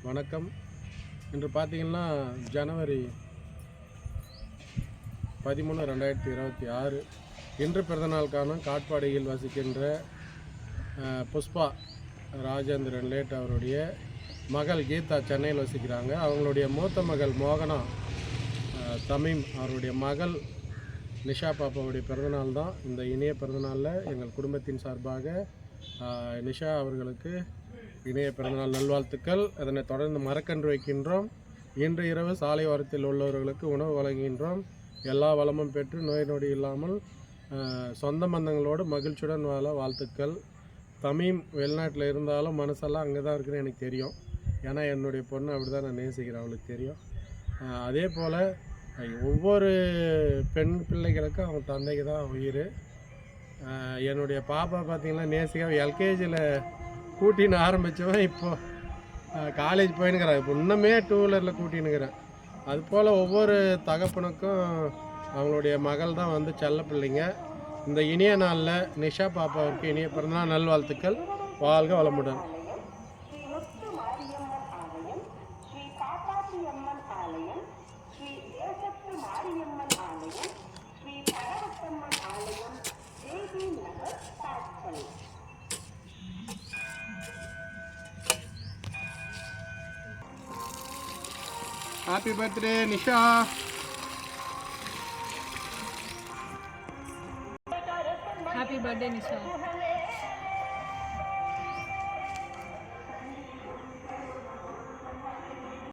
வணக்கம். இன்று பார்த்தீங்கன்னா ஜனவரி 13, 2026 இன்று பிறந்தநாள் காணும் காட்பாடியில் வசிக்கின்ற புஷ்பா ராஜேந்திரன் லேட் அவருடைய மகள் கீதா சென்னையில் வசிக்கிறாங்க. அவங்களுடைய மூத்த மகள் மோகனா தமீம் அவருடைய மகள் நிஷா பாப்பாவுடைய பிறந்தநாள் தான். இந்த இனிய பிறந்தநாளில் எங்கள் குடும்பத்தின் சார்பாக நிஷா அவர்களுக்கு இணைய பிறந்தநாள் நல்வாழ்த்துக்கள். அதனை தொடர்ந்து மரக்கன்று வைக்கின்றோம். இன்று இரவு சாலை ஓரத்தில் உள்ளவர்களுக்கு உணவு வழங்குகின்றோம். எல்லா வளமும் பெற்று நோய் நொடி இல்லாமல் சொந்த பந்தங்களோடு மகிழ்ச்சியுடன் வாழ வாழ்த்துக்கள். தமீம் வெளிநாட்டில் இருந்தாலும் மனசெல்லாம் அங்கே தான் இருக்குன்னு எனக்கு தெரியும். ஏன்னா என்னுடைய பொண்ணு அப்படி தான் நான் நேசிக்கிறேன், அவளுக்கு தெரியும். அதே போல் ஒவ்வொரு பெண் பிள்ளைகளுக்கும் அவங்க தந்தைக்கு தான் உயிர். என்னுடைய பாப்பா பார்த்திங்கன்னா நேசிக்க எல்கேஜியில் கூட்டின்னு ஆரம்பித்தவன் இப்போது காலேஜ் போயின்னுக்கிறேன். இப்போ இன்னுமே 2 வீலரில் கூட்டின்னுக்கிறேன். அதுபோல் ஒவ்வொரு தகப்பனுக்கும் அவங்களுடைய மகள் தான் வந்து செல்ல பிள்ளைங்க. இந்த இனிய நாளில் நிஷா பாப்பாவுக்கு இனிய பிறந்தநாள் நல்வாழ்த்துக்கள். வாழ்க வளமுடன். Happy birthday, Nisha! Happy birthday, Nisha.